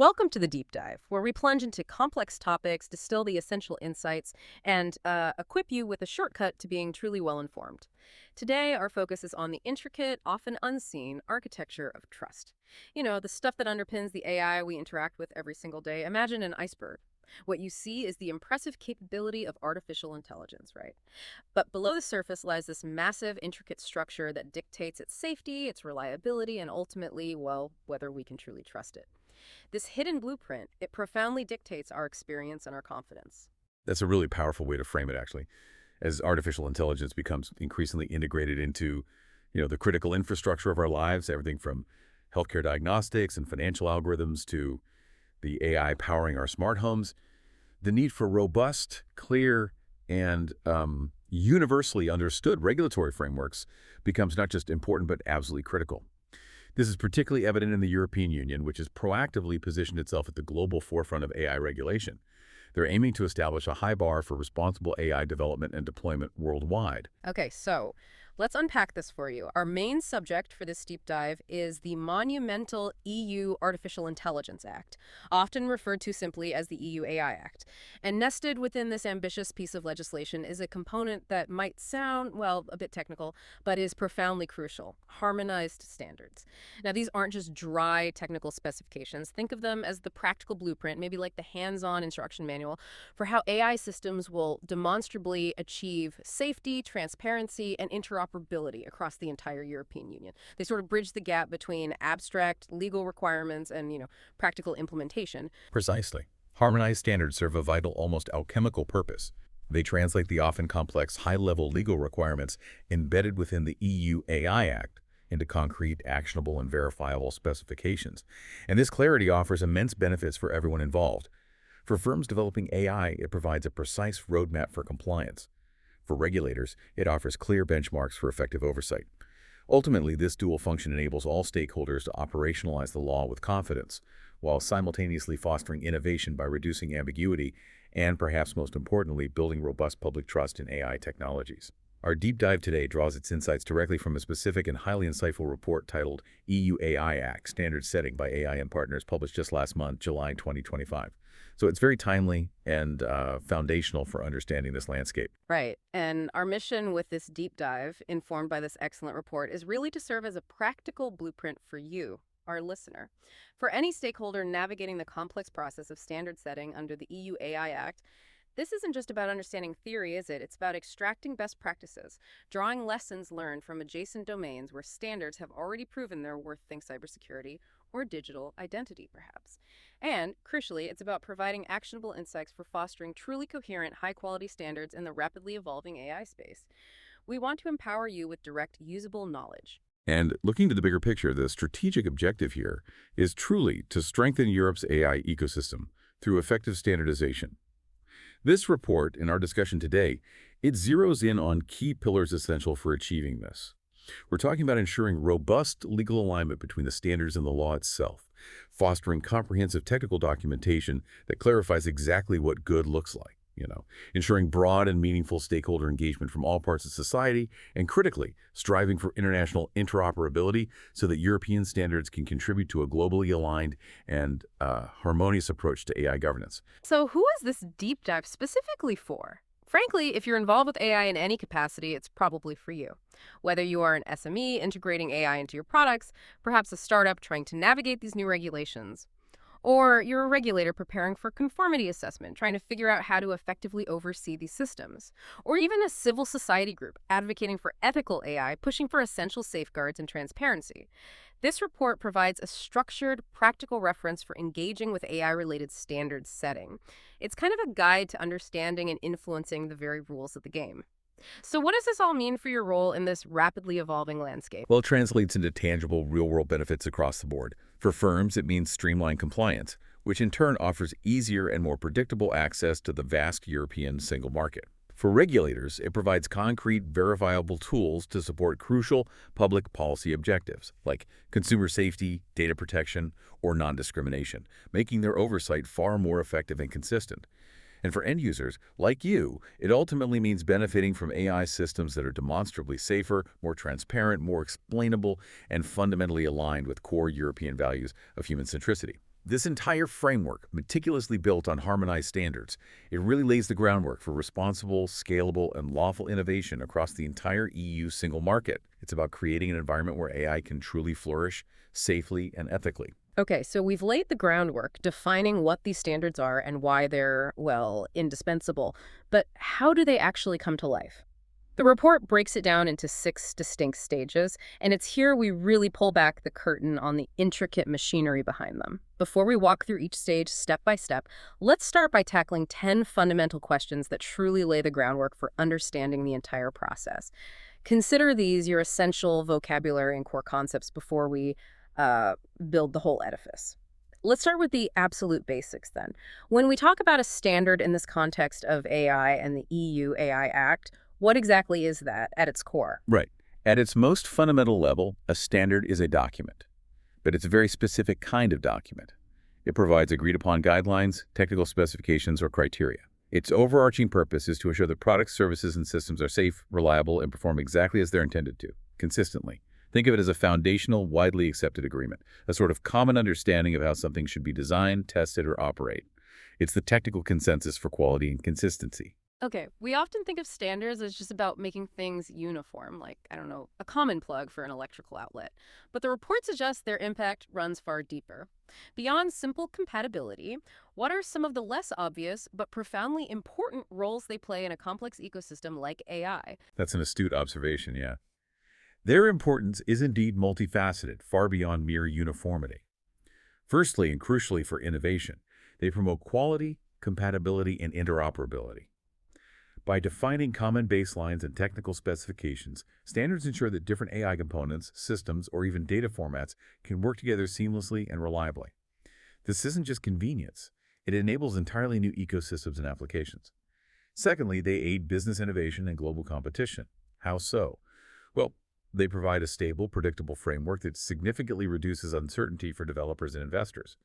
Welcome to the Deep Dive, where we plunge into complex topics, distill the essential insights, and equip you with a shortcut to being truly well-informed. Today, our focus is on the intricate, often unseen architecture of trust. You know, the stuff that underpins the AI we interact with every single day. Imagine an iceberg. What you see is the impressive capability of artificial intelligence, right? But below the surface lies this massive, intricate structure that dictates its safety, its reliability, and ultimately, well, whether we can truly trust it. This hidden blueprint, it profoundly dictates our experience and our confidence. That's a really powerful way to frame it, actually. As artificial intelligence becomes increasingly integrated into, the critical infrastructure of our lives, everything from healthcare diagnostics and financial algorithms to the AI powering our smart homes, the need for robust, clear, and universally understood regulatory frameworks becomes not just important but absolutely critical. This is particularly evident in the European Union, which has proactively positioned itself at the global forefront of AI regulation. They're aiming to establish a high bar for responsible AI development and deployment worldwide. Okay, so let's unpack this for you. Our main subject for this deep dive is the monumental EU Artificial Intelligence Act, often referred to simply as the EU AI Act. And nested within this ambitious piece of legislation is a component that might sound, well, a bit technical, but is profoundly crucial: harmonized standards. Now, these aren't just dry technical specifications. Think of them as the practical blueprint, maybe like the hands-on instruction manual for how AI systems will demonstrably achieve safety, transparency, and interoperability across the entire European Union. They sort of bridge the gap between abstract legal requirements and, practical implementation. Precisely. Harmonized standards serve a vital, almost alchemical purpose. They translate the often complex, high-level legal requirements embedded within the EU AI Act into concrete, actionable, and verifiable specifications. And this clarity offers immense benefits for everyone involved. For firms developing AI, it provides a precise roadmap for compliance. For regulators, it offers clear benchmarks for effective oversight. Ultimately, this dual function enables all stakeholders to operationalize the law with confidence, while simultaneously fostering innovation by reducing ambiguity and, perhaps most importantly, building robust public trust in AI technologies. Our deep dive today draws its insights directly from a specific and highly insightful report titled EU AI Act, Standard Setting by AI and Partners, published just last month, July 2025. So it's very timely and foundational for understanding this landscape. Right. And our mission with this deep dive, informed by this excellent report, is really to serve as a practical blueprint for you, our listener. For any stakeholder navigating the complex process of standard setting under the EU AI Act, this isn't just about understanding theory, is it? It's about extracting best practices, drawing lessons learned from adjacent domains where standards have already proven their worth. Think cybersecurity or digital identity, perhaps. And, crucially, it's about providing actionable insights for fostering truly coherent, high-quality standards in the rapidly evolving AI space. We want to empower you with direct, usable knowledge. And looking to the bigger picture, the strategic objective here is truly to strengthen Europe's AI ecosystem through effective standardization. This report, in our discussion today, it zeroes in on key pillars essential for achieving this. We're talking about ensuring robust legal alignment between the standards and the law itself, fostering comprehensive technical documentation that clarifies exactly what good looks like, ensuring broad and meaningful stakeholder engagement from all parts of society, and critically, striving for international interoperability so that European standards can contribute to a globally aligned and harmonious approach to AI governance. So who is this deep dive specifically for? Frankly, if you're involved with AI in any capacity, it's probably for you. Whether you are an SME integrating AI into your products, perhaps a startup trying to navigate these new regulations, or you're a regulator preparing for conformity assessment, trying to figure out how to effectively oversee these systems, or even a civil society group advocating for ethical AI, pushing for essential safeguards and transparency. This report provides a structured, practical reference for engaging with AI-related standard setting. It's kind of a guide to understanding and influencing the very rules of the game. So what does this all mean for your role in this rapidly evolving landscape? Well, it translates into tangible, real-world benefits across the board. For firms, it means streamlined compliance, which in turn offers easier and more predictable access to the vast European single market. For regulators, it provides concrete, verifiable tools to support crucial public policy objectives, like consumer safety, data protection, or non-discrimination, making their oversight far more effective and consistent. And for end users, like you, it ultimately means benefiting from AI systems that are demonstrably safer, more transparent, more explainable, and fundamentally aligned with core European values of human centricity. This entire framework, meticulously built on harmonized standards, it really lays the groundwork for responsible, scalable, and lawful innovation across the entire EU single market. It's about creating an environment where AI can truly flourish safely and ethically. Okay, so we've laid the groundwork defining what these standards are and why they're, well, indispensable. But how do they actually come to life? The report breaks it down into 6 distinct stages, and it's here we really pull back the curtain on the intricate machinery behind them. Before we walk through each stage step by step, let's start by tackling 10 fundamental questions that truly lay the groundwork for understanding the entire process. Consider these your essential vocabulary and core concepts before we uh, build the whole edifice. Let's start with the absolute basics then. When we talk about a standard in this context of AI and the EU AI Act, what exactly is that at its core? Right. At its most fundamental level, a standard is a document, but it's a very specific kind of document. It provides agreed-upon guidelines, technical specifications, or criteria. Its overarching purpose is to ensure that products, services, and systems are safe, reliable, and perform exactly as they're intended to, consistently. Think of it as a foundational, widely accepted agreement, a sort of common understanding of how something should be designed, tested, or operate. It's the technical consensus for quality and consistency. Okay, we often think of standards as just about making things uniform, like, I don't know, a common plug for an electrical outlet. But the report suggests their impact runs far deeper. Beyond simple compatibility, what are some of the less obvious but profoundly important roles they play in a complex ecosystem like AI? That's an astute observation, yeah. Their importance is indeed multifaceted, far beyond mere uniformity. Firstly, and crucially for innovation, they promote quality, compatibility, and interoperability. By defining common baselines and technical specifications, standards ensure that different AI components, systems, or even data formats can work together seamlessly and reliably. This isn't just convenience. It enables entirely new ecosystems and applications. Secondly, they aid business innovation and global competition. How so? Well, they provide a stable, predictable framework that significantly reduces uncertainty for developers and investors.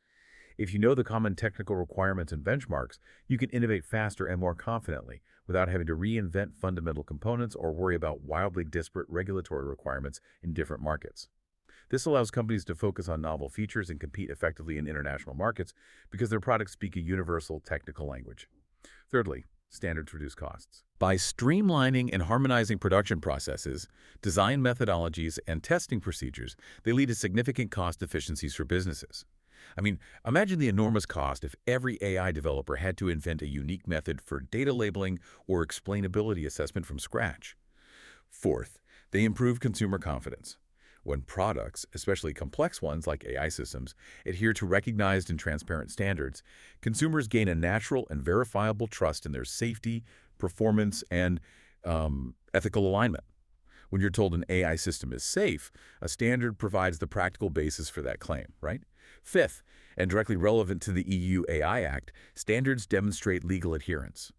If you know the common technical requirements and benchmarks, you can innovate faster and more confidently without having to reinvent fundamental components or worry about wildly disparate regulatory requirements in different markets. This allows companies to focus on novel features and compete effectively in international markets because their products speak a universal technical language. Thirdly, standards reduce costs. By streamlining and harmonizing production processes, design methodologies, and testing procedures, they lead to significant cost efficiencies for businesses. I mean, imagine the enormous cost if every AI developer had to invent a unique method for data labeling or explainability assessment from scratch. Fourth, they improve consumer confidence. When products, especially complex ones like AI systems, adhere to recognized and transparent standards, consumers gain a natural and verifiable trust in their safety, performance, and ethical alignment. When you're told an AI system is safe, a standard provides the practical basis for that claim, right? Fifth, and directly relevant to the EU AI Act, standards demonstrate legal adherence.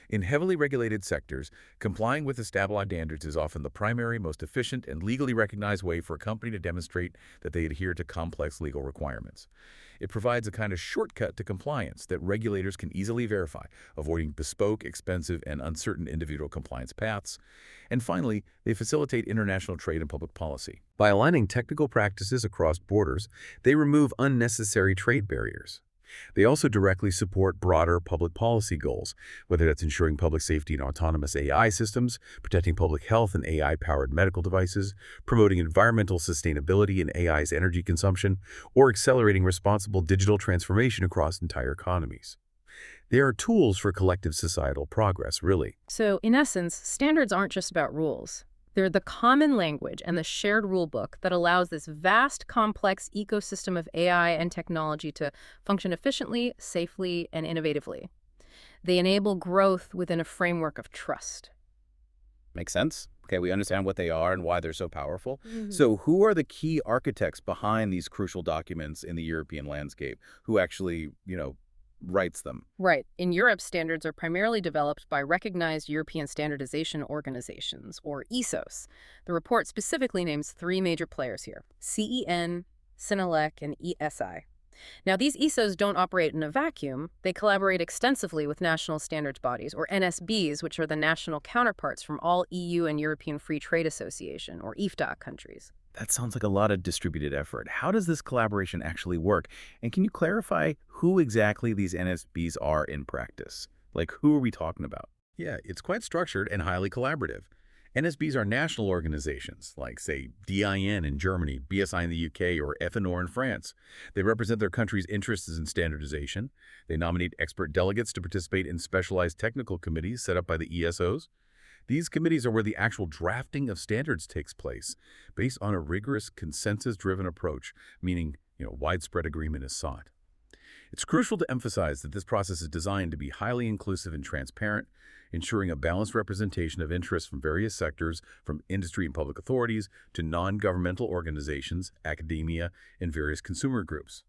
In heavily regulated sectors, complying with established standards is often the primary, most efficient, and legally recognized way for a company to demonstrate that they adhere to complex legal requirements. It provides a kind of shortcut to compliance that regulators can easily verify, avoiding bespoke, expensive, and uncertain individual compliance paths. And finally, they facilitate international trade and public policy. By aligning technical practices across borders, they remove unnecessary trade barriers. They also directly support broader public policy goals, whether that's ensuring public safety in autonomous AI systems, protecting public health in AI-powered medical devices, promoting environmental sustainability in AI's energy consumption, or accelerating responsible digital transformation across entire economies. They are tools for collective societal progress, really. So, in essence, standards aren't just about rules. They're the common language and the shared rulebook that allows this vast, complex ecosystem of AI and technology to function efficiently, safely, and innovatively. They enable growth within a framework of trust. Makes sense. Okay, we understand what they are and why they're so powerful. Mhm. So who are the key architects behind these crucial documents in the European landscape? Who actually, writes them? Right. In Europe, standards are primarily developed by recognized European standardization organizations, or ESOs. The report specifically names 3 major players here: CEN, CENELEC, and ESI. Now, these ESOs don't operate in a vacuum. They collaborate extensively with national standards bodies, or NSBs, which are the national counterparts from all EU and European Free Trade Association, or EFTA countries. That sounds like a lot of distributed effort. How does this collaboration actually work? And can you clarify who exactly these NSBs are in practice? Like, who are we talking about? Yeah, it's quite structured and highly collaborative. NSBs are national organizations, like, say, DIN in Germany, BSI in the UK, or FNOR in France. They represent their country's interests in standardization. They nominate expert delegates to participate in specialized technical committees set up by the ESOs. These committees are where the actual drafting of standards takes place, based on a rigorous, consensus-driven approach, meaning, widespread agreement is sought. It's crucial to emphasize that this process is designed to be highly inclusive and transparent, ensuring a balanced representation of interests from various sectors, from industry and public authorities to non-governmental organizations, academia, and various consumer groups.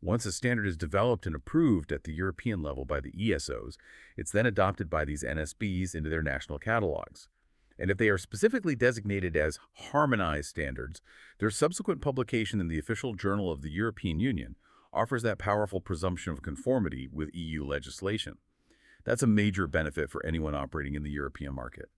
Once a standard is developed and approved at the European level by the ESOs, it's then adopted by these NSBs into their national catalogs. And if they are specifically designated as harmonized standards, their subsequent publication in the official journal of the European Union offers that powerful presumption of conformity with EU legislation. That's a major benefit for anyone operating in the European market.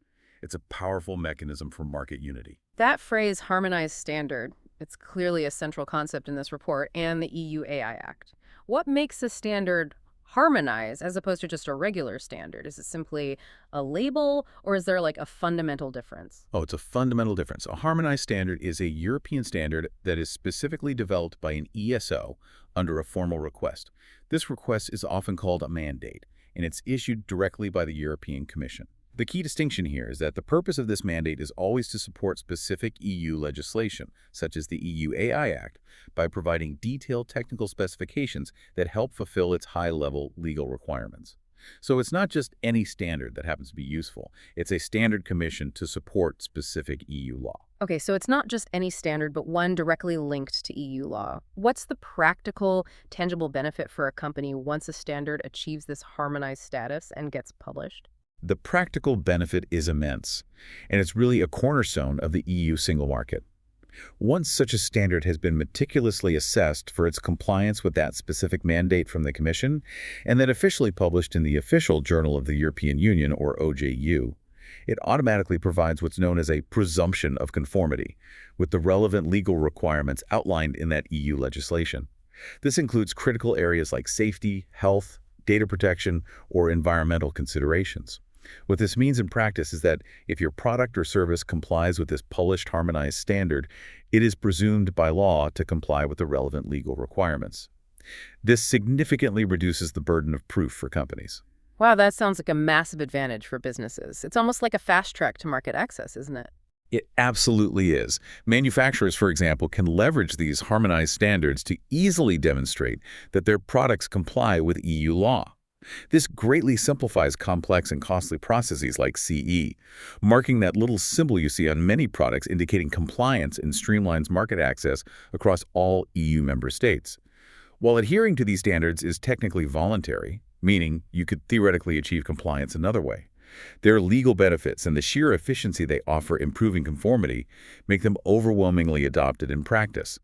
It's a powerful mechanism for market unity. That phrase, harmonized standard, it's clearly a central concept in this report and the EU AI Act. What makes a standard harmonize as opposed to just a regular standard? Is it simply a label, or is there like a fundamental difference? Oh, it's a fundamental difference. A harmonized standard is a European standard that is specifically developed by an ESO under a formal request. This request is often called a mandate, and it's issued directly by the European Commission. The key distinction here is that the purpose of this mandate is always to support specific EU legislation, such as the EU AI Act, by providing detailed technical specifications that help fulfill its high-level legal requirements. So it's not just any standard that happens to be useful. It's a standard commissioned to support specific EU law. Okay, so it's not just any standard, but one directly linked to EU law. What's the practical, tangible benefit for a company once a standard achieves this harmonized status and gets published? The practical benefit is immense, and it's really a cornerstone of the EU single market. Once such a standard has been meticulously assessed for its compliance with that specific mandate from the Commission, and then officially published in the official Journal of the European Union, or OJU, it automatically provides what's known as a presumption of conformity with the relevant legal requirements outlined in that EU legislation. This includes critical areas like safety, health, data protection, or environmental considerations. What this means in practice is that if your product or service complies with this published harmonized standard, it is presumed by law to comply with the relevant legal requirements. This significantly reduces the burden of proof for companies. Wow, that sounds like a massive advantage for businesses. It's almost like a fast track to market access, isn't it? It absolutely is. Manufacturers, for example, can leverage these harmonized standards to easily demonstrate that their products comply with EU law. This greatly simplifies complex and costly processes like CE, marking that little symbol you see on many products indicating compliance and streamlines market access across all EU member states. While adhering to these standards is technically voluntary, meaning you could theoretically achieve compliance another way, their legal benefits and the sheer efficiency they offer improving conformity make them overwhelmingly adopted in practice.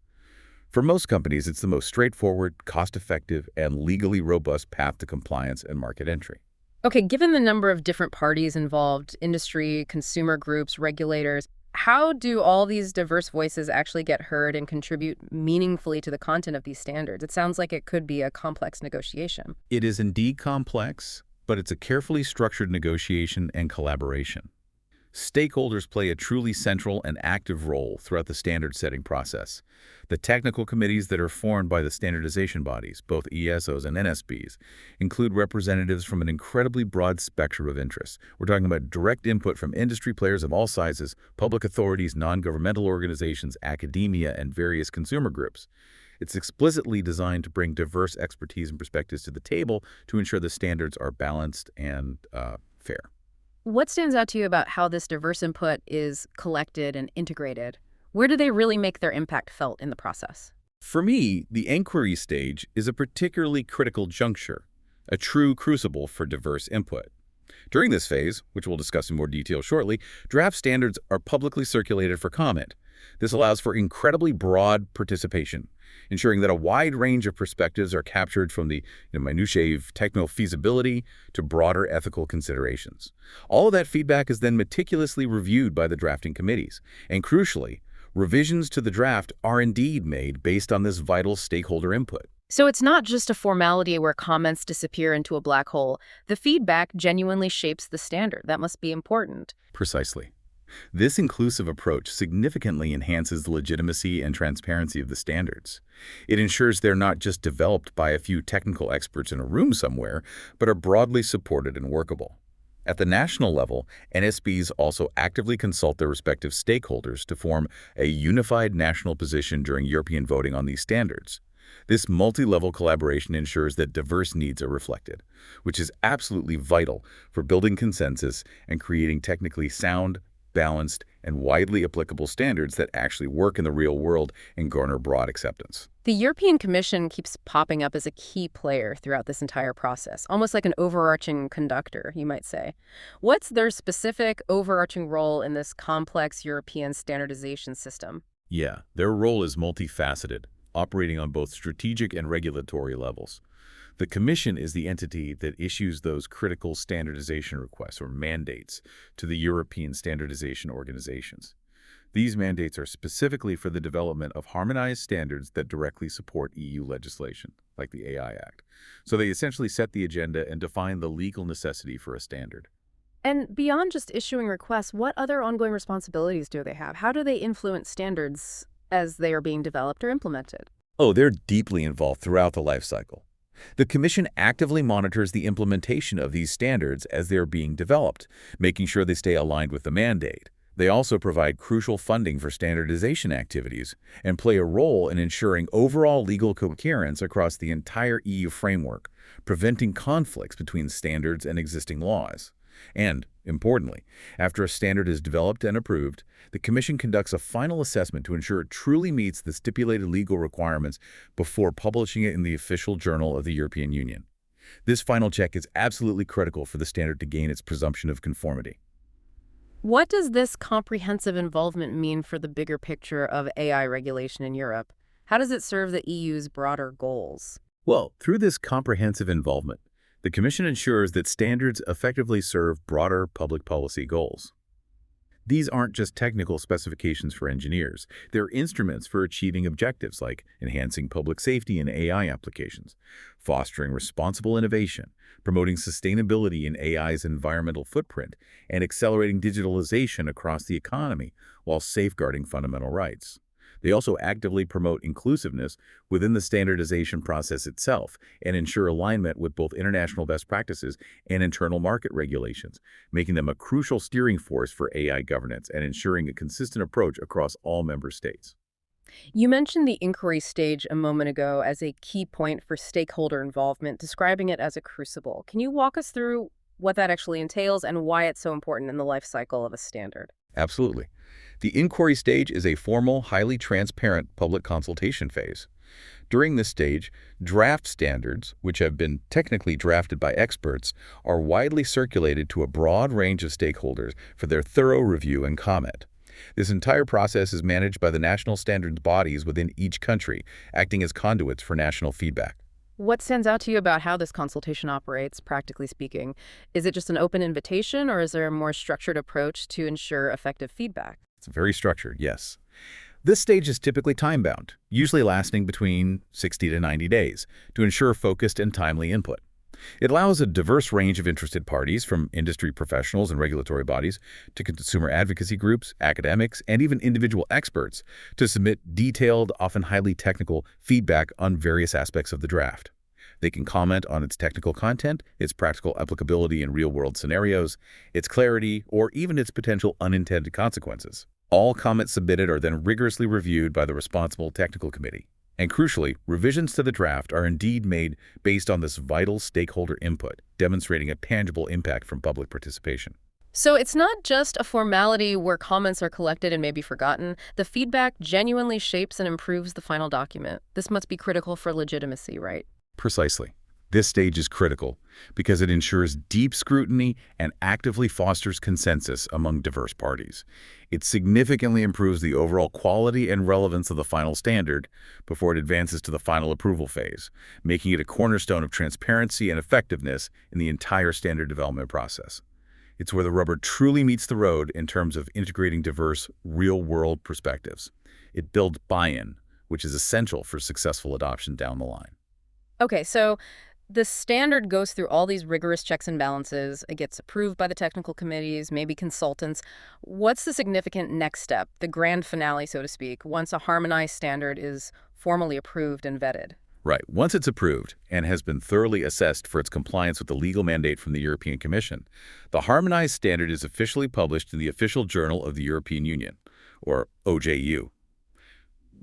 For most companies, it's the most straightforward, cost-effective, and legally robust path to compliance and market entry. Okay, given the number of different parties involved, industry, consumer groups, regulators, how do all these diverse voices actually get heard and contribute meaningfully to the content of these standards? It sounds like it could be a complex negotiation. It is indeed complex, but it's a carefully structured negotiation and collaboration. Stakeholders play a truly central and active role throughout the standard-setting process. The technical committees that are formed by the standardization bodies, both ESOs and NSBs, include representatives from an incredibly broad spectrum of interests. We're talking about direct input from industry players of all sizes, public authorities, non-governmental organizations, academia, and various consumer groups. It's explicitly designed to bring diverse expertise and perspectives to the table to ensure the standards are balanced and fair. What stands out to you about how this diverse input is collected and integrated? Where do they really make their impact felt in the process? For me, the inquiry stage is a particularly critical juncture, a true crucible for diverse input. During this phase, which we'll discuss in more detail shortly, draft standards are publicly circulated for comment. This allows for incredibly broad participation, ensuring that a wide range of perspectives are captured from the minutiae of technical feasibility to broader ethical considerations. All of that feedback is then meticulously reviewed by the drafting committees, and crucially, Revisions to the draft are indeed made based on this vital stakeholder input. So it's not just a formality where comments disappear into a black hole. The feedback genuinely shapes the standard. That must be important. Precisely. This inclusive approach significantly enhances the legitimacy and transparency of the standards. It ensures they're not just developed by a few technical experts in a room somewhere, but are broadly supported and workable. At the national level, NSBs also actively consult their respective stakeholders to form a unified national position during European voting on these standards. This multi-level collaboration ensures that diverse needs are reflected, which is absolutely vital for building consensus and creating technically sound, balanced, and widely applicable standards that actually work in the real world and garner broad acceptance. The European Commission keeps popping up as a key player throughout this entire process, almost like an overarching conductor, you might say. What's their specific overarching role in this complex European standardization system? Yeah, their role is multifaceted, operating on both strategic and regulatory levels. The Commission is the entity that issues those critical standardization requests or mandates to the European standardization organizations. These mandates are specifically for the development of harmonized standards that directly support EU legislation, like the AI Act. So they essentially set the agenda and define the legal necessity for a standard. And beyond just issuing requests, what other ongoing responsibilities do they have? How do they influence standards as they are being developed or implemented? Oh, they're deeply involved throughout the life cycle. The Commission actively monitors the implementation of these standards as they are being developed, making sure they stay aligned with the mandate. They also provide crucial funding for standardization activities and play a role in ensuring overall legal coherence across the entire EU framework, preventing conflicts between standards and existing laws. And, importantly, after a standard is developed and approved, the Commission conducts a final assessment to ensure it truly meets the stipulated legal requirements before publishing it in the official journal of the European Union. This final check is absolutely critical for the standard to gain its presumption of conformity. What does this comprehensive involvement mean for the bigger picture of AI regulation in Europe? How does it serve the EU's broader goals? Well, through this comprehensive involvement, the Commission ensures that standards effectively serve broader public policy goals. These aren't just technical specifications for engineers. They're instruments for achieving objectives like enhancing public safety in AI applications, fostering responsible innovation, promoting sustainability in AI's environmental footprint, and accelerating digitalization across the economy while safeguarding fundamental rights. They also actively promote inclusiveness within the standardization process itself and ensure alignment with both international best practices and internal market regulations, making them a crucial steering force for AI governance and ensuring a consistent approach across all member states. You mentioned the inquiry stage a moment ago as a key point for stakeholder involvement, describing it as a crucible. Can you walk us through what that actually entails and why it's so important in the life cycle of a standard? Absolutely. The inquiry stage is a formal, highly transparent public consultation phase. During this stage, draft standards, which have been technically drafted by experts, are widely circulated to a broad range of stakeholders for their thorough review and comment. This entire process is managed by the national standards bodies within each country, acting as conduits for national feedback. What stands out to you about how this consultation operates, practically speaking? Is it just an open invitation, or is there a more structured approach to ensure effective feedback? It's very structured, yes. This stage is typically time-bound, usually lasting between 60 to 90 days, to ensure focused and timely input. It allows a diverse range of interested parties, from industry professionals and regulatory bodies to consumer advocacy groups, academics, and even individual experts, to submit detailed, often highly technical, feedback on various aspects of the draft. They can comment on its technical content, its practical applicability in real-world scenarios, its clarity, or even its potential unintended consequences. All comments submitted are then rigorously reviewed by the responsible technical committee. And crucially, revisions to the draft are indeed made based on this vital stakeholder input, demonstrating a tangible impact from public participation. So it's not just a formality where comments are collected and maybe forgotten. The feedback genuinely shapes and improves the final document. This must be critical for legitimacy, right? Precisely. This stage is critical because it ensures deep scrutiny and actively fosters consensus among diverse parties. It significantly improves the overall quality and relevance of the final standard before it advances to the final approval phase, making it a cornerstone of transparency and effectiveness in the entire standard development process. It's where the rubber truly meets the road in terms of integrating diverse, real-world perspectives. It builds buy-in, which is essential for successful adoption down the line. Okay, so the standard goes through all these rigorous checks and balances. It gets approved by the technical committees, maybe consultants. What's the significant next step, the grand finale, so to speak, once a harmonized standard is formally approved and vetted? Right. Once it's approved and has been thoroughly assessed for its compliance with the legal mandate from the European Commission, the harmonized standard is officially published in the Official Journal of the European Union, or OJU.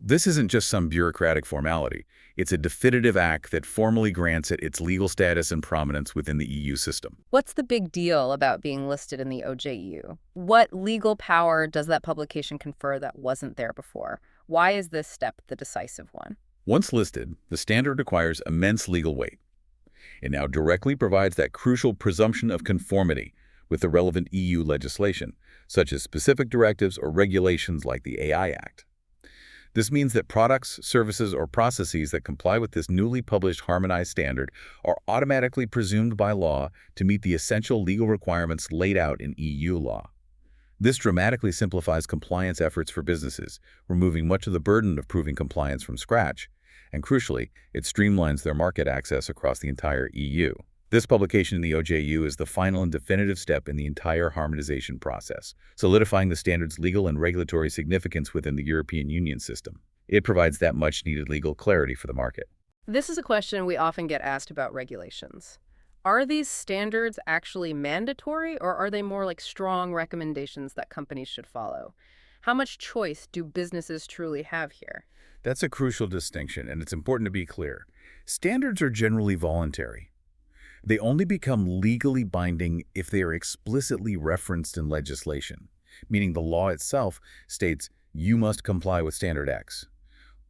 This isn't just some bureaucratic formality. It's a definitive act that formally grants it its legal status and prominence within the EU system. What's the big deal about being listed in the OJU? What legal power does that publication confer that wasn't there before? Why is this step the decisive one? Once listed, the standard acquires immense legal weight. It now directly provides that crucial presumption of conformity with the relevant EU legislation, such as specific directives or regulations like the AI Act. This means that products, services, or processes that comply with this newly published harmonized standard are automatically presumed by law to meet the essential legal requirements laid out in EU law. This dramatically simplifies compliance efforts for businesses, removing much of the burden of proving compliance from scratch, and crucially, it streamlines their market access across the entire EU. This publication in the OJU is the final and definitive step in the entire harmonization process, solidifying the standard's legal and regulatory significance within the European Union system. It provides that much-needed legal clarity for the market. This is a question we often get asked about regulations. Are these standards actually mandatory, or are they more like strong recommendations that companies should follow? How much choice do businesses truly have here? That's a crucial distinction, and it's important to be clear. Standards are generally voluntary. They only become legally binding if they are explicitly referenced in legislation, meaning the law itself states you must comply with Standard X,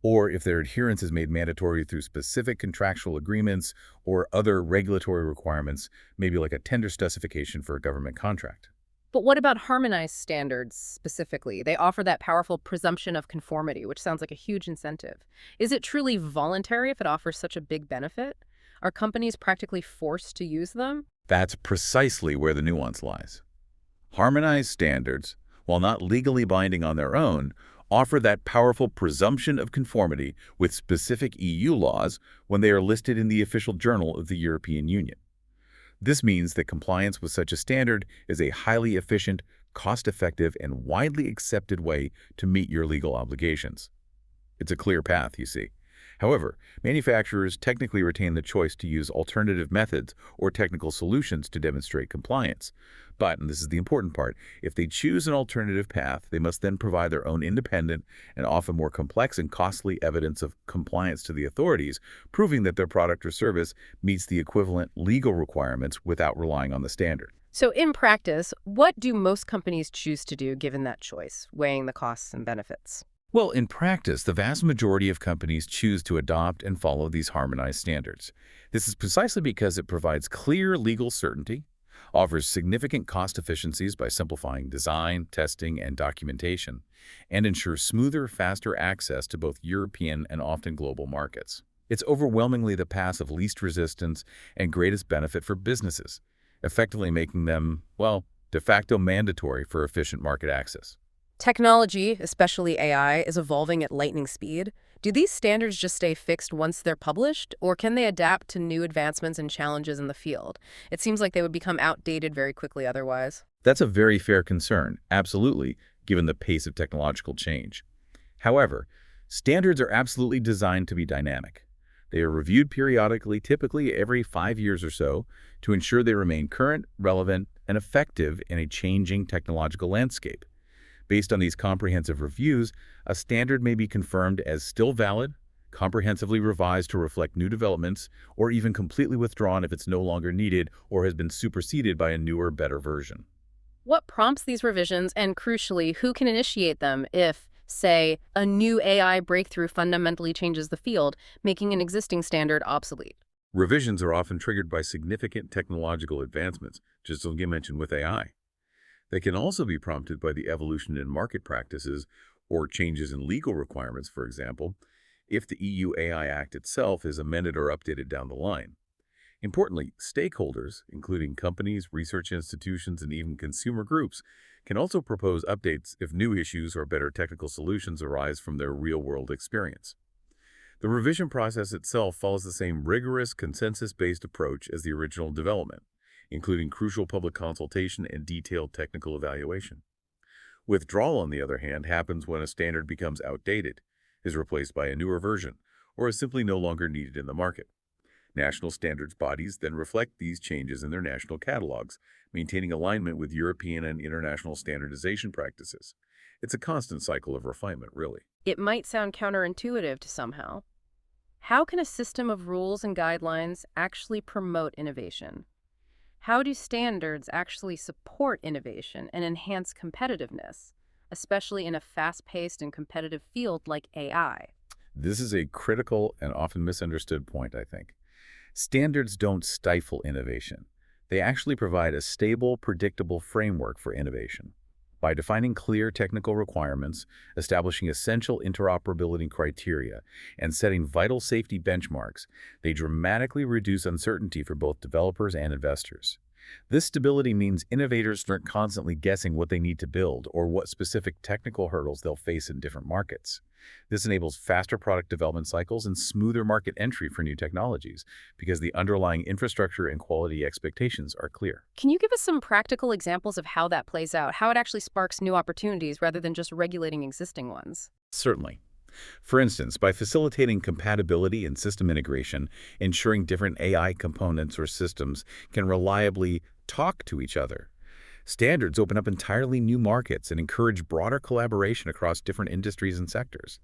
or if their adherence is made mandatory through specific contractual agreements or other regulatory requirements, maybe like a tender specification for a government contract. But what about harmonized standards specifically? They offer that powerful presumption of conformity, which sounds like a huge incentive. Is it truly voluntary if it offers such a big benefit? Are companies practically forced to use them? That's precisely where the nuance lies. Harmonized standards, while not legally binding on their own, offer that powerful presumption of conformity with specific EU laws when they are listed in the Official Journal of the European Union. This means that compliance with such a standard is a highly efficient, cost-effective, and widely accepted way to meet your legal obligations. It's a clear path, you see. However, manufacturers technically retain the choice to use alternative methods or technical solutions to demonstrate compliance. But, and this is the important part, if they choose an alternative path, they must then provide their own independent and often more complex and costly evidence of compliance to the authorities, proving that their product or service meets the equivalent legal requirements without relying on the standard. So in practice, what do most companies choose to do given that choice, weighing the costs and benefits? Well, in practice, the vast majority of companies choose to adopt and follow these harmonized standards. This is precisely because it provides clear legal certainty, offers significant cost efficiencies by simplifying design, testing, and documentation, and ensures smoother, faster access to both European and often global markets. It's overwhelmingly the path of least resistance and greatest benefit for businesses, effectively making them, well, de facto mandatory for efficient market access. Technology, especially AI, is evolving at lightning speed. Do these standards just stay fixed once they're published, or can they adapt to new advancements and challenges in the field? It seems like they would become outdated very quickly otherwise. That's a very fair concern, absolutely, given the pace of technological change. However, standards are absolutely designed to be dynamic. They are reviewed periodically, typically every 5 years or so, to ensure they remain current, relevant, and effective in a changing technological landscape. Based on these comprehensive reviews, a standard may be confirmed as still valid, comprehensively revised to reflect new developments, or even completely withdrawn if it's no longer needed or has been superseded by a newer, better version. What prompts these revisions, and crucially, who can initiate them if, say, a new AI breakthrough fundamentally changes the field, making an existing standard obsolete? Revisions are often triggered by significant technological advancements, just as you mentioned with AI. They can also be prompted by the evolution in market practices or changes in legal requirements, for example, if the EU AI Act itself is amended or updated down the line. Importantly, stakeholders, including companies, research institutions, and even consumer groups, can also propose updates if new issues or better technical solutions arise from their real-world experience. The revision process itself follows the same rigorous, consensus-based approach as the original development, including crucial public consultation and detailed technical evaluation. Withdrawal, on the other hand, happens when a standard becomes outdated, is replaced by a newer version, or is simply no longer needed in the market. National standards bodies then reflect these changes in their national catalogs, maintaining alignment with European and international standardization practices. It's a constant cycle of refinement, really. It might sound counterintuitive to somehow. How can a system of rules and guidelines actually promote innovation? How do standards actually support innovation and enhance competitiveness, especially in a fast-paced and competitive field like AI? This is a critical and often misunderstood point, I think. Standards don't stifle innovation. They actually provide a stable, predictable framework for innovation. By defining clear technical requirements, establishing essential interoperability criteria, and setting vital safety benchmarks, they dramatically reduce uncertainty for both developers and investors. This stability means innovators aren't constantly guessing what they need to build or what specific technical hurdles they'll face in different markets. This enables faster product development cycles and smoother market entry for new technologies because the underlying infrastructure and quality expectations are clear. Can you give us some practical examples of how that plays out, how it actually sparks new opportunities rather than just regulating existing ones? Certainly. For instance, by facilitating compatibility and system integration, ensuring different AI components or systems can reliably talk to each other. Standards open up entirely new markets and encourage broader collaboration across different industries and sectors.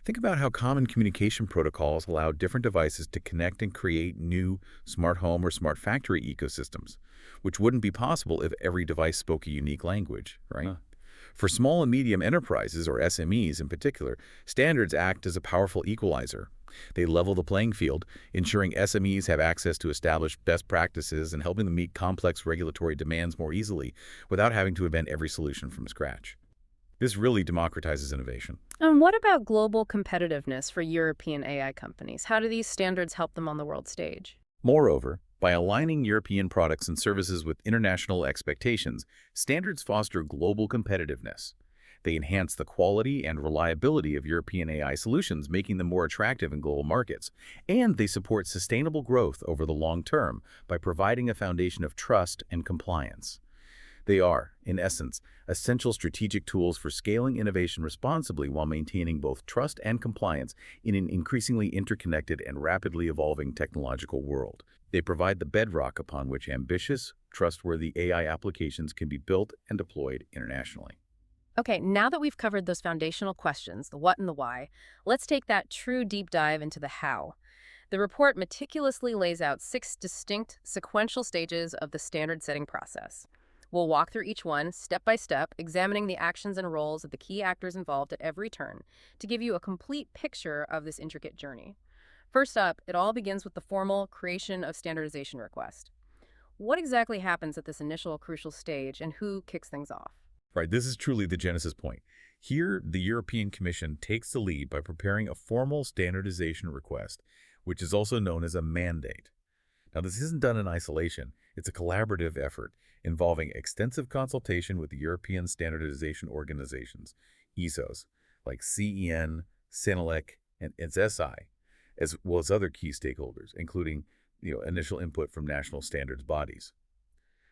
Think about how common communication protocols allow different devices to connect and create new smart home or smart factory ecosystems, which wouldn't be possible if every device spoke a unique language, right? For small and medium enterprises, or SMEs in particular, standards act as a powerful equalizer. They level the playing field, ensuring SMEs have access to established best practices and helping them meet complex regulatory demands more easily without having to invent every solution from scratch. This really democratizes innovation. And what about global competitiveness for European AI companies? How do these standards help them on the world stage? Moreover, by aligning European products and services with international expectations, standards foster global competitiveness. They enhance the quality and reliability of European AI solutions, making them more attractive in global markets. And they support sustainable growth over the long term by providing a foundation of trust and compliance. They are, in essence, essential strategic tools for scaling innovation responsibly while maintaining both trust and compliance in an increasingly interconnected and rapidly evolving technological world. They provide the bedrock upon which ambitious, trustworthy AI applications can be built and deployed internationally. Okay, now that we've covered those foundational questions, the what and the why, let's take that true deep dive into the how. The report meticulously lays out 6 distinct sequential stages of the standard setting process. We'll walk through each one step by step, examining the actions and roles of the key actors involved at every turn to give you a complete picture of this intricate journey. First up, it all begins with the formal creation of standardization request. What exactly happens at this initial crucial stage and who kicks things off? Right, this is truly the genesis point. Here, the European Commission takes the lead by preparing a formal standardization request, which is also known as a mandate. Now, this isn't done in isolation. It's a collaborative effort involving extensive consultation with the European standardization organizations, ESOs, like CEN, CENELEC, and SI, as well as other key stakeholders, including initial input from national standards bodies.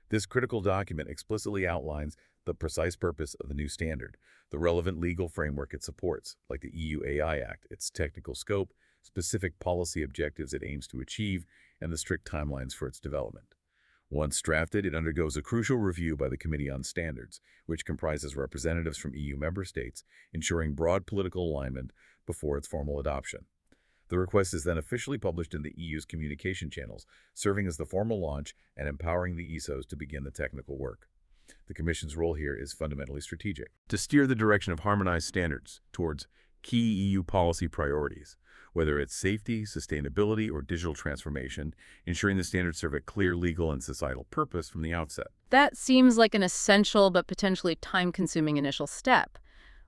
This critical document explicitly outlines the precise purpose of the new standard, the relevant legal framework it supports, like the EU AI Act, its technical scope, specific policy objectives it aims to achieve, and the strict timelines for its development. Once drafted, it undergoes a crucial review by the Committee on Standards, which comprises representatives from EU member states, ensuring broad political alignment before its formal adoption. The request is then officially published in the EU's communication channels, serving as the formal launch and empowering the ESOs to begin the technical work. The Commission's role here is fundamentally strategic, to steer the direction of harmonized standards towards key EU policy priorities, whether it's safety, sustainability, or digital transformation, ensuring the standards serve a clear legal and societal purpose from the outset. That seems like an essential but potentially time-consuming initial step.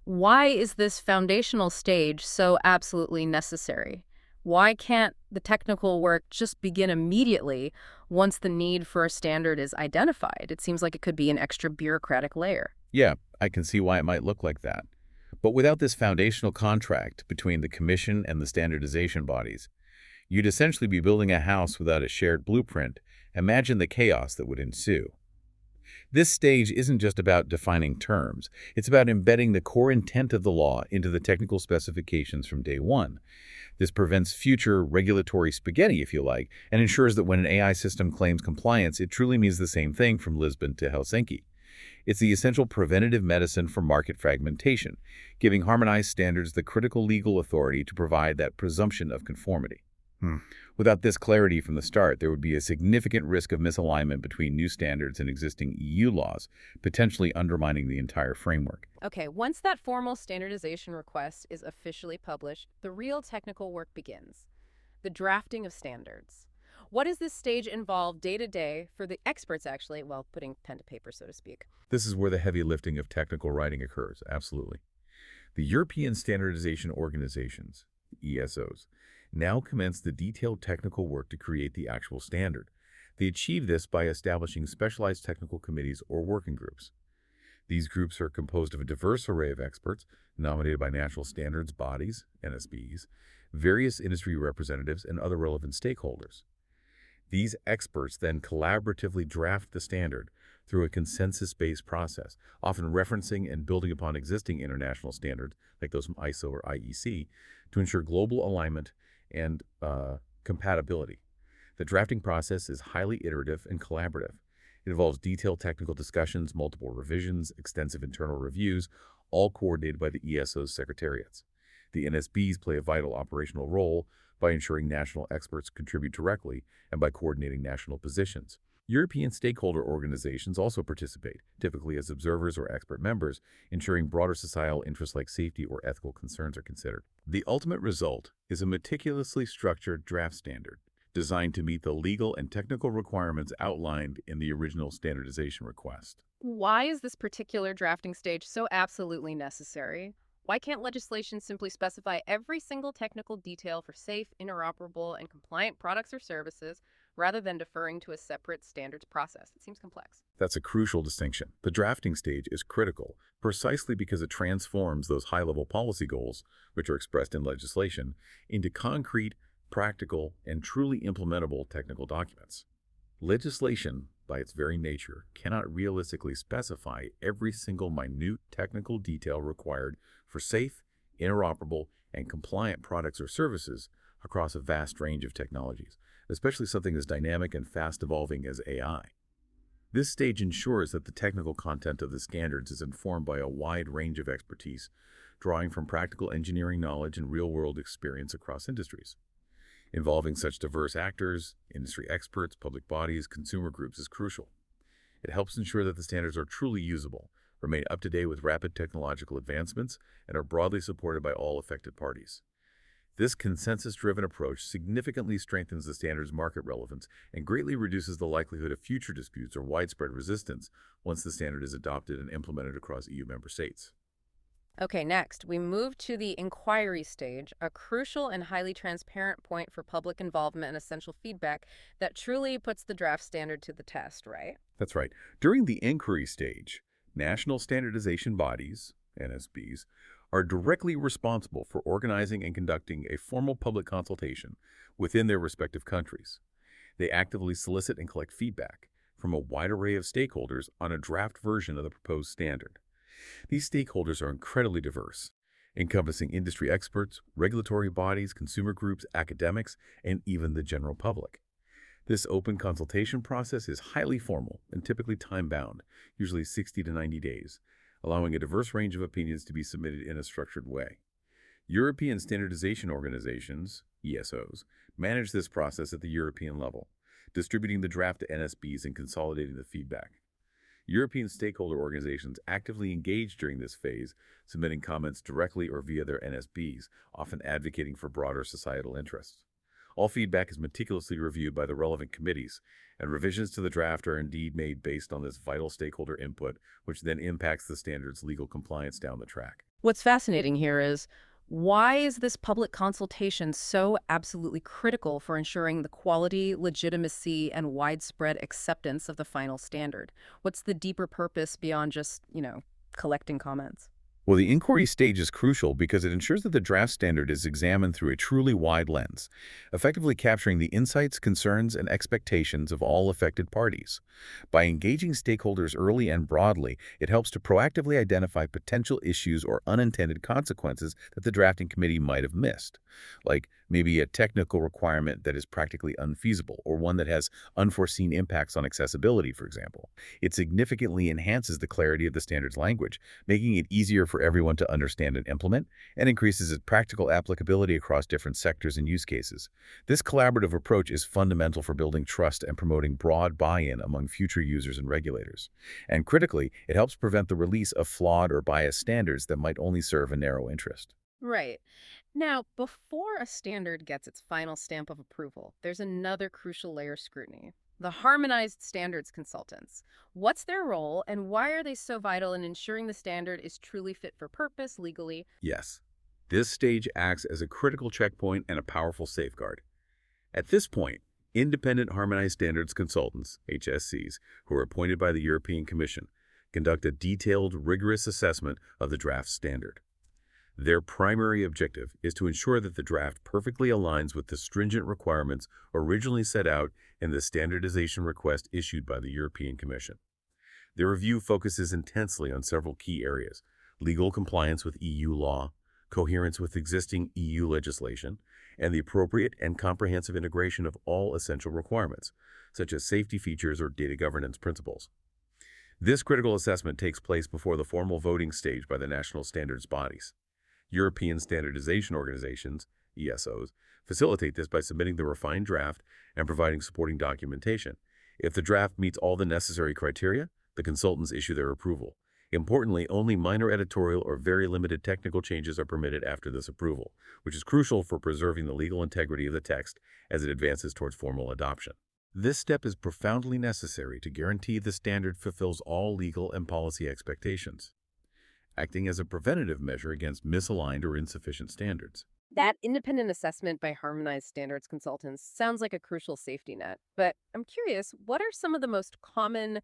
Why is this foundational stage so absolutely necessary? Why can't the technical work just begin immediately once the need for a standard is identified? It seems like it could be an extra bureaucratic layer. Yeah, I can see why it might look like that. But without this foundational contract between the commission and the standardization bodies, you'd essentially be building a house without a shared blueprint. Imagine the chaos that would ensue. This stage isn't just about defining terms. It's about embedding the core intent of the law into the technical specifications from day one. This prevents future regulatory spaghetti, if you like, and ensures that when an AI system claims compliance, it truly means the same thing from Lisbon to Helsinki. It's the essential preventative medicine for market fragmentation, giving harmonized standards the critical legal authority to provide that presumption of conformity. Without this clarity from the start, there would be a significant risk of misalignment between new standards and existing EU laws, potentially undermining the entire framework. Okay, once that formal standardization request is officially published, the real technical work begins. The drafting of standards. What does this stage involve day to day for the experts, actually, well, putting pen to paper, so to speak? This is where the heavy lifting of technical writing occurs, absolutely. The European Standardization Organizations, ESOs, now commence the detailed technical work to create the actual standard. They achieve this by establishing specialized technical committees or working groups. These groups are composed of a diverse array of experts nominated by national standards bodies, NSBs, various industry representatives, and other relevant stakeholders. These experts then collaboratively draft the standard through a consensus-based process, often referencing and building upon existing international standards like those from ISO or IEC to ensure global alignment and compatibility. The drafting process is highly iterative and collaborative. It involves detailed technical discussions, multiple revisions, extensive internal reviews, all coordinated by the ESO's secretariats. The NSBs play a vital operational role by ensuring national experts contribute directly and by coordinating national positions. European stakeholder organizations also participate, typically as observers or expert members, ensuring broader societal interests like safety or ethical concerns are considered. The ultimate result is a meticulously structured draft standard designed to meet the legal and technical requirements outlined in the original standardization request. Why is this particular drafting stage so absolutely necessary? Why can't legislation simply specify every single technical detail for safe, interoperable, and compliant products or services rather than deferring to a separate standards process? It seems complex. That's a crucial distinction. The drafting stage is critical precisely because it transforms those high-level policy goals, which are expressed in legislation, into concrete, practical, and truly implementable technical documents. Legislation, by its very nature, cannot realistically specify every single minute technical detail required for safe, interoperable, and compliant products or services across a vast range of technologies, especially something as dynamic and fast-evolving as AI. This stage ensures that the technical content of the standards is informed by a wide range of expertise, drawing from practical engineering knowledge and real-world experience across industries. Involving such diverse actors, industry experts, public bodies, consumer groups is crucial. It helps ensure that the standards are truly usable, remain up to date with rapid technological advancements, and are broadly supported by all affected parties. This consensus-driven approach significantly strengthens the standard's market relevance and greatly reduces the likelihood of future disputes or widespread resistance once the standard is adopted and implemented across EU member states. Okay, next, we move to the inquiry stage, a crucial and highly transparent point for public involvement and essential feedback that truly puts the draft standard to the test, right? That's right. During the inquiry stage, national standardization bodies, NSBs, are directly responsible for organizing and conducting a formal public consultation within their respective countries. They actively solicit and collect feedback from a wide array of stakeholders on a draft version of the proposed standard. These stakeholders are incredibly diverse, encompassing industry experts, regulatory bodies, consumer groups, academics, and even the general public. This open consultation process is highly formal and typically time-bound, usually 60 to 90 days, allowing a diverse range of opinions to be submitted in a structured way. European Standardization Organizations, ESOs, manage this process at the European level, distributing the draft to NSBs and consolidating the feedback. European stakeholder organizations actively engage during this phase, submitting comments directly or via their NSBs, often advocating for broader societal interests. All feedback is meticulously reviewed by the relevant committees, and revisions to the draft are indeed made based on this vital stakeholder input, which then impacts the standard's legal compliance down the track. What's fascinating here is Why is this public consultation so absolutely critical for ensuring the quality, legitimacy, and widespread acceptance of the final standard? What's the deeper purpose beyond just, collecting comments? Well, the inquiry stage is crucial because it ensures that the draft standard is examined through a truly wide lens, effectively capturing the insights, concerns, and expectations of all affected parties. By engaging stakeholders early and broadly, it helps to proactively identify potential issues or unintended consequences that the drafting committee might have missed, like maybe a technical requirement that is practically unfeasible or one that has unforeseen impacts on accessibility, for example. It significantly enhances the clarity of the standard's language, making it easier for everyone to understand and implement, and increases its practical applicability across different sectors and use cases. This collaborative approach is fundamental for building trust and promoting broad buy-in among future users and regulators. And critically, it helps prevent the release of flawed or biased standards that might only serve a narrow interest. Right. Now, before a standard gets its final stamp of approval, there's another crucial layer of scrutiny. The harmonized standards consultants. What's their role and why are they so vital in ensuring the standard is truly fit for purpose legally? Yes, this stage acts as a critical checkpoint and a powerful safeguard. At this point, independent harmonized standards consultants, HSCs, who are appointed by the European Commission, conduct a detailed, rigorous assessment of the draft standard. Their primary objective is to ensure that the draft perfectly aligns with the stringent requirements originally set out in the standardization request issued by the European Commission. Their review focuses intensely on several key areas: legal compliance with EU law, coherence with existing EU legislation, and the appropriate and comprehensive integration of all essential requirements, such as safety features or data governance principles. This critical assessment takes place before the formal voting stage by the national standards bodies. European standardization organizations, ESOs, facilitate this by submitting the refined draft and providing supporting documentation. If the draft meets all the necessary criteria, the consultants issue their approval. Importantly, only minor editorial or very limited technical changes are permitted after this approval, which is crucial for preserving the legal integrity of the text as it advances towards formal adoption. This step is profoundly necessary to guarantee the standard fulfills all legal and policy expectations, acting as a preventative measure against misaligned or insufficient standards. That independent assessment by harmonized standards consultants sounds like a crucial safety net. But I'm curious, what are some of the most common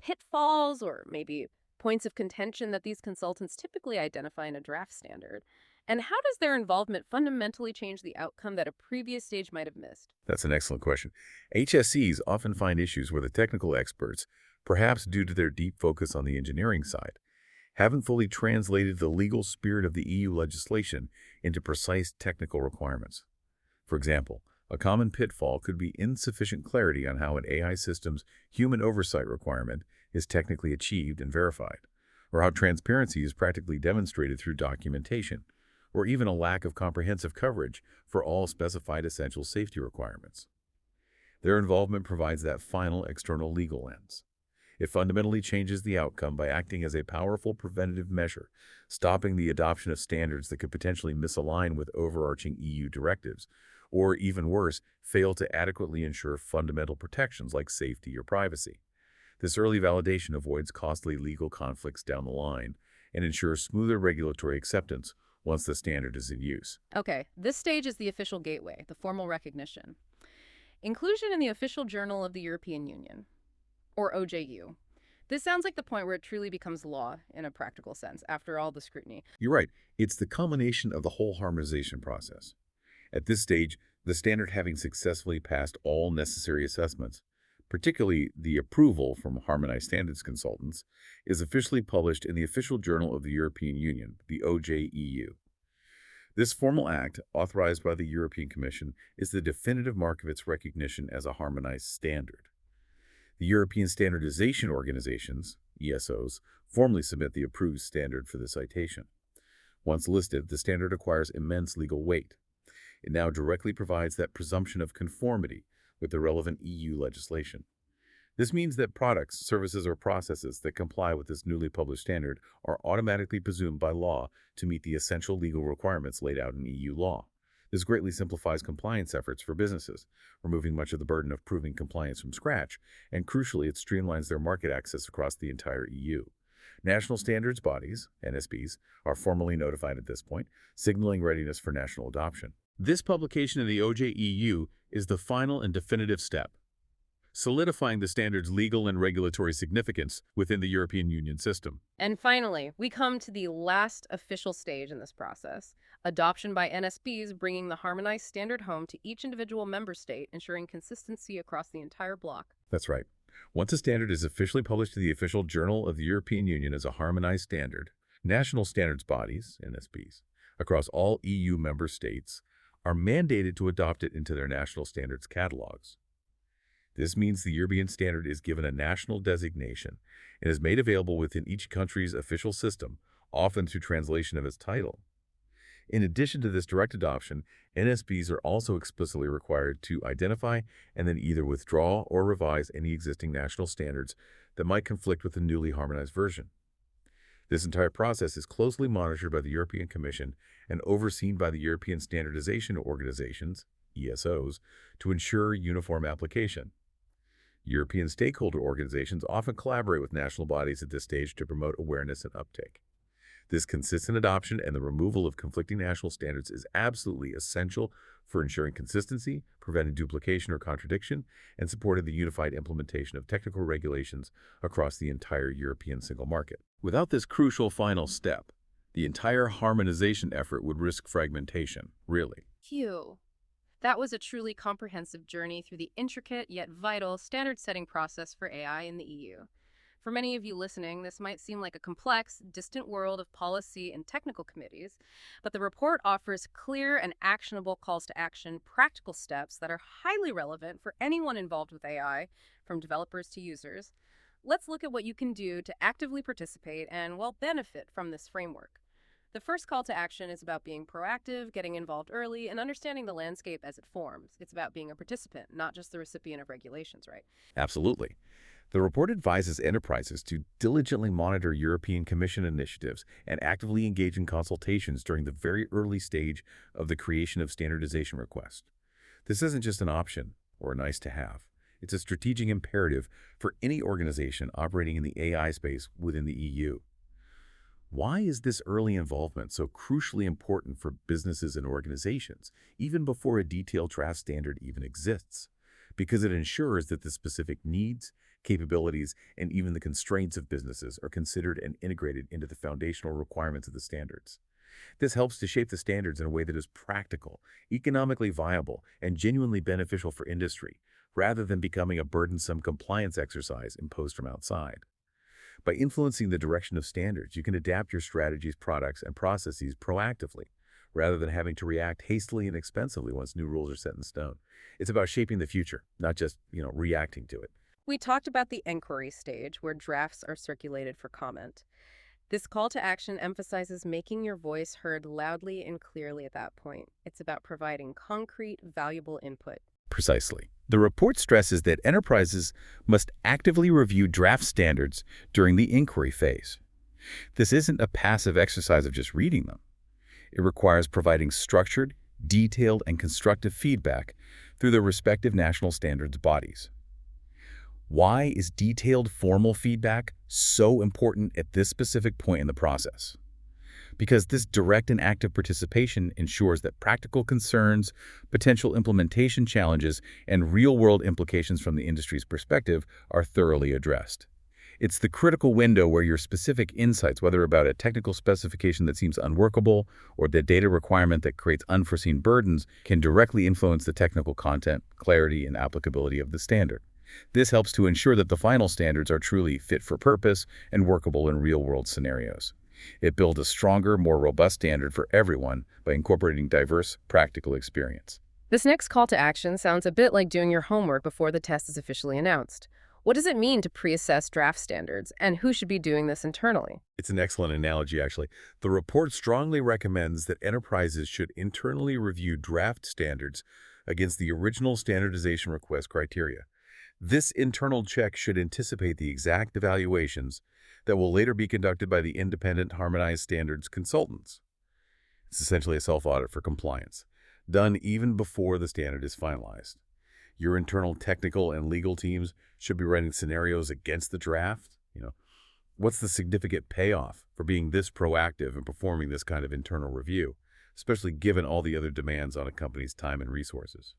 pitfalls or maybe points of contention that these consultants typically identify in a draft standard? And how does their involvement fundamentally change the outcome that a previous stage might have missed? That's an excellent question. HSCs often find issues where the technical experts, perhaps due to their deep focus on the engineering side, haven't fully translated the legal spirit of the EU legislation into precise technical requirements. For example, a common pitfall could be insufficient clarity on how an AI system's human oversight requirement is technically achieved and verified, or how transparency is practically demonstrated through documentation, or even a lack of comprehensive coverage for all specified essential safety requirements. Their involvement provides that final external legal lens. It fundamentally changes the outcome by acting as a powerful preventative measure, stopping the adoption of standards that could potentially misalign with overarching EU directives, or even worse, fail to adequately ensure fundamental protections like safety or privacy. This early validation avoids costly legal conflicts down the line and ensures smoother regulatory acceptance once the standard is in use. Okay, this stage is the official gateway, the formal recognition. Inclusion in the official journal of the European Union, or OJU. This sounds like the point where it truly becomes law in a practical sense after all the scrutiny. You're right, it's the culmination of the whole harmonization process. At this stage, the standard having successfully passed all necessary assessments, particularly the approval from harmonized standards consultants, is officially published in the official journal of the European Union, the OJEU. This formal act, authorized by the European Commission, is the definitive mark of its recognition as a harmonized standard. The European Standardization Organizations, ESOs, formally submit the approved standard for the citation. Once listed, the standard acquires immense legal weight. It now directly provides that presumption of conformity with the relevant EU legislation. This means that products, services, or processes that comply with this newly published standard are automatically presumed by law to meet the essential legal requirements laid out in EU law. This greatly simplifies compliance efforts for businesses, removing much of the burden of proving compliance from scratch, and crucially, it streamlines their market access across the entire EU. National standards bodies, NSBs, are formally notified at this point, signaling readiness for national adoption. This publication in the OJEU is the final and definitive step, solidifying the standard's legal and regulatory significance within the European Union system. And finally, we come to the last official stage in this process, adoption by NSBs, bringing the harmonized standard home to each individual member state, ensuring consistency across the entire bloc. That's right. Once a standard is officially published to the official Journal of the European Union as a harmonized standard, national standards bodies, NSBs, across all EU member states are mandated to adopt it into their national standards catalogs. This means the European standard is given a national designation and is made available within each country's official system, often through translation of its title. In addition to this direct adoption, NSBs are also explicitly required to identify and then either withdraw or revise any existing national standards that might conflict with the newly harmonized version. This entire process is closely monitored by the European Commission and overseen by the European Standardization Organizations, ESOs, to ensure uniform application. European stakeholder organizations often collaborate with national bodies at this stage to promote awareness and uptake. This consistent adoption and the removal of conflicting national standards is absolutely essential for ensuring consistency, preventing duplication or contradiction, and supporting the unified implementation of technical regulations across the entire European single market. Without this crucial final step, the entire harmonization effort would risk fragmentation, really. Phew. That was a truly comprehensive journey through the intricate yet vital standard-setting process for AI in the EU. For many of you listening, this might seem like a complex, distant world of policy and technical committees, but the report offers clear and actionable calls to action, practical steps that are highly relevant for anyone involved with AI, from developers to users. Let's look at what you can do to actively participate and, well, benefit from this framework. The first call to action is about being proactive, getting involved early, and understanding the landscape as it forms. It's about being a participant, not just the recipient of regulations, right? Absolutely. The report advises enterprises to diligently monitor European Commission initiatives and actively engage in consultations during the very early stage of the creation of standardization requests. This isn't just an option or a nice to have. It's a strategic imperative for any organization operating in the AI space within the EU. Why is this early involvement so crucially important for businesses and organizations, even before a detailed draft standard even exists? Because it ensures that the specific needs, capabilities, and even the constraints of businesses are considered and integrated into the foundational requirements of the standards. This helps to shape the standards in a way that is practical, economically viable, and genuinely beneficial for industry, rather than becoming a burdensome compliance exercise imposed from outside. By influencing the direction of standards, you can adapt your strategies, products, and processes proactively, rather than having to react hastily and expensively once new rules are set in stone. It's about shaping the future, not just, reacting to it. We talked about the inquiry stage, where drafts are circulated for comment. This call to action emphasizes making your voice heard loudly and clearly at that point. It's about providing concrete, valuable input. Precisely. The report stresses that enterprises must actively review draft standards during the inquiry phase. This isn't a passive exercise of just reading them. It requires providing structured, detailed, and constructive feedback through their respective national standards bodies. Why is detailed formal feedback so important at this specific point in the process? Because this direct and active participation ensures that practical concerns, potential implementation challenges, and real-world implications from the industry's perspective are thoroughly addressed. It's the critical window where your specific insights, whether about a technical specification that seems unworkable or the data requirement that creates unforeseen burdens, can directly influence the technical content, clarity, and applicability of the standard. This helps to ensure that the final standards are truly fit for purpose and workable in real-world scenarios. It builds a stronger, more robust standard for everyone by incorporating diverse, practical experience. This next call to action sounds a bit like doing your homework before the test is officially announced. What does it mean to pre-assess draft standards, and who should be doing this internally? It's an excellent analogy, actually. The report strongly recommends that enterprises should internally review draft standards against the original standardization request criteria. This internal check should anticipate the exact evaluations that will later be conducted by the independent harmonized standards consultants. It's essentially a self-audit for compliance, done even before the standard is finalized. Your internal technical and legal teams should be writing scenarios against the draft, What's the significant payoff for being this proactive and performing this kind of internal review, especially given all the other demands on a company's time and resources?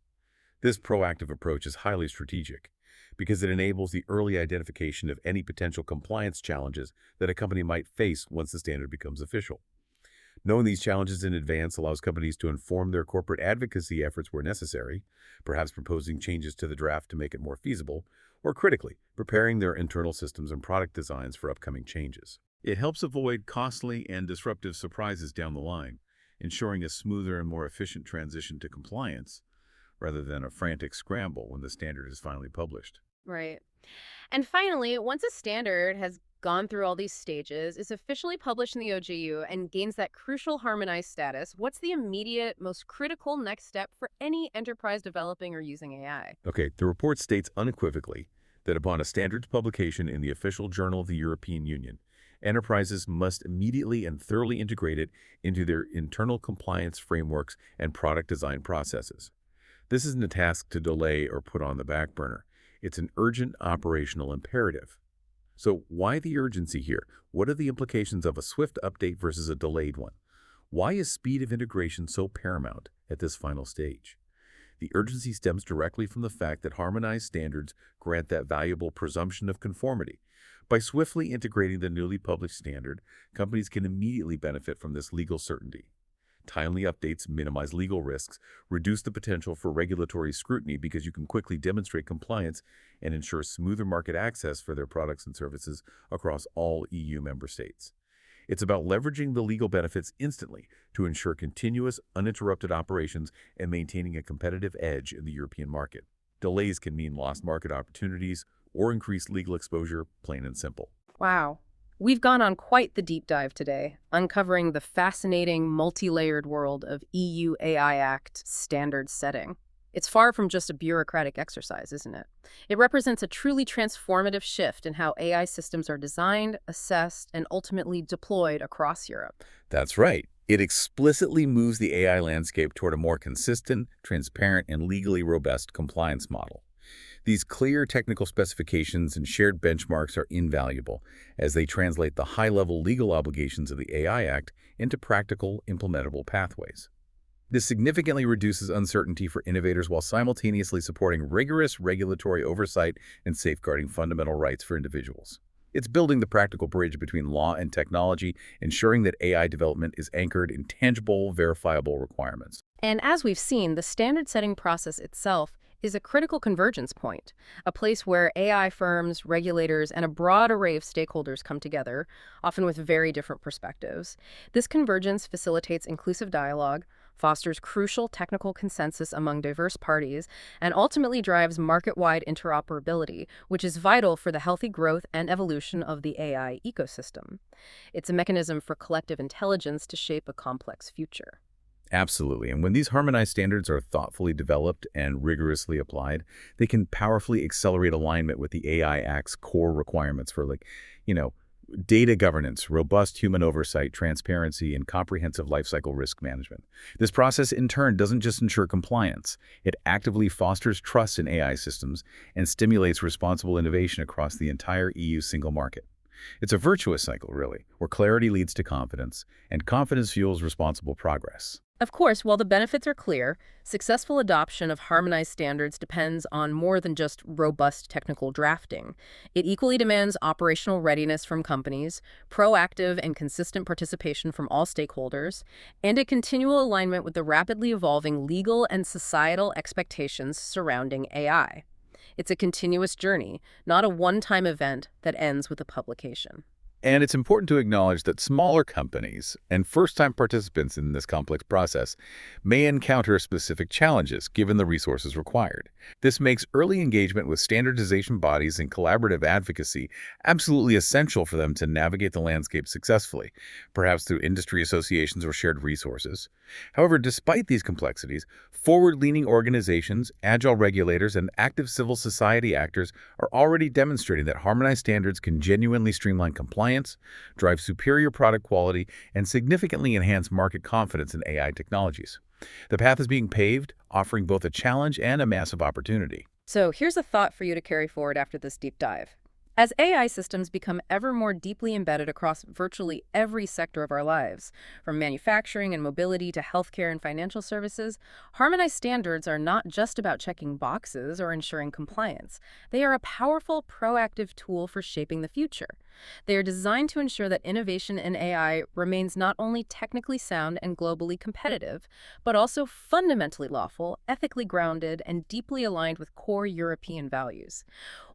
This proactive approach is highly strategic because it enables the early identification of any potential compliance challenges that a company might face once the standard becomes official. Knowing these challenges in advance allows companies to inform their corporate advocacy efforts where necessary, perhaps proposing changes to the draft to make it more feasible, or critically, preparing their internal systems and product designs for upcoming changes. It helps avoid costly and disruptive surprises down the line, ensuring a smoother and more efficient transition to compliance, rather than a frantic scramble when the standard is finally published. Right. And finally, once a standard has gone through all these stages, is officially published in the OGU, and gains that crucial harmonized status, what's the immediate, most critical next step for any enterprise developing or using AI? Okay, the report states unequivocally that upon a standards publication in the official journal of the European Union, enterprises must immediately and thoroughly integrate it into their internal compliance frameworks and product design processes. This isn't a task to delay or put on the back burner. It's an urgent operational imperative. So why the urgency here? What are the implications of a swift update versus a delayed one? Why is speed of integration so paramount at this final stage? The urgency stems directly from the fact that harmonized standards grant that valuable presumption of conformity. By swiftly integrating the newly published standard, companies can immediately benefit from this legal certainty. Timely updates minimize legal risks, reduce the potential for regulatory scrutiny because you can quickly demonstrate compliance and ensure smoother market access for their products and services across all EU member states. It's about leveraging the legal benefits instantly to ensure continuous, uninterrupted operations and maintaining a competitive edge in the European market. Delays can mean lost market opportunities or increased legal exposure, plain and simple. Wow. We've gone on quite the deep dive today, uncovering the fascinating, multi-layered world of EU AI Act standard setting. It's far from just a bureaucratic exercise, isn't it? It represents a truly transformative shift in how AI systems are designed, assessed, and ultimately deployed across Europe. That's right. It explicitly moves the AI landscape toward a more consistent, transparent, and legally robust compliance model. These clear technical specifications and shared benchmarks are invaluable as they translate the high-level legal obligations of the AI Act into practical, implementable pathways. This significantly reduces uncertainty for innovators while simultaneously supporting rigorous regulatory oversight and safeguarding fundamental rights for individuals. It's building the practical bridge between law and technology, ensuring that AI development is anchored in tangible, verifiable requirements. And as we've seen, the standard setting process itself is a critical convergence point, a place where AI firms, regulators, and a broad array of stakeholders come together, often with very different perspectives. This convergence facilitates inclusive dialogue, fosters crucial technical consensus among diverse parties, and ultimately drives market-wide interoperability, which is vital for the healthy growth and evolution of the AI ecosystem. It's a mechanism for collective intelligence to shape a complex future. Absolutely. And when these harmonized standards are thoughtfully developed and rigorously applied, they can powerfully accelerate alignment with the AI Act's core requirements for data governance, robust human oversight, transparency, and comprehensive lifecycle risk management. This process, in turn, doesn't just ensure compliance. It actively fosters trust in AI systems and stimulates responsible innovation across the entire EU single market. It's a virtuous cycle, really, where clarity leads to confidence, and confidence fuels responsible progress. Of course, while the benefits are clear, successful adoption of harmonized standards depends on more than just robust technical drafting. It equally demands operational readiness from companies, proactive and consistent participation from all stakeholders, and a continual alignment with the rapidly evolving legal and societal expectations surrounding AI. It's a continuous journey, not a one-time event that ends with a publication. And it's important to acknowledge that smaller companies and first-time participants in this complex process may encounter specific challenges given the resources required. This makes early engagement with standardization bodies and collaborative advocacy absolutely essential for them to navigate the landscape successfully, perhaps through industry associations or shared resources. However, despite these complexities, forward-leaning organizations, agile regulators, and active civil society actors are already demonstrating that harmonized standards can genuinely streamline compliance, drive superior product quality, and significantly enhance market confidence in AI technologies. The path is being paved, offering both a challenge and a massive opportunity. So here's a thought for you to carry forward after this deep dive. As AI systems become ever more deeply embedded across virtually every sector of our lives, from manufacturing and mobility to healthcare and financial services, harmonized standards are not just about checking boxes or ensuring compliance. They are a powerful, proactive tool for shaping the future. They are designed to ensure that innovation in AI remains not only technically sound and globally competitive, but also fundamentally lawful, ethically grounded, and deeply aligned with core European values.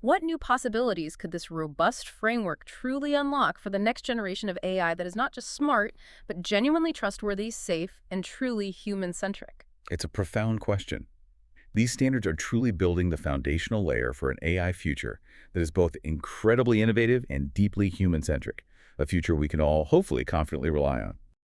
What new possibilities could this robust framework truly unlock for the next generation of AI that is not just smart, but genuinely trustworthy, safe, and truly human-centric? It's a profound question. These standards are truly building the foundational layer for an AI future that is both incredibly innovative and deeply human-centric, a future we can all hopefully confidently rely on.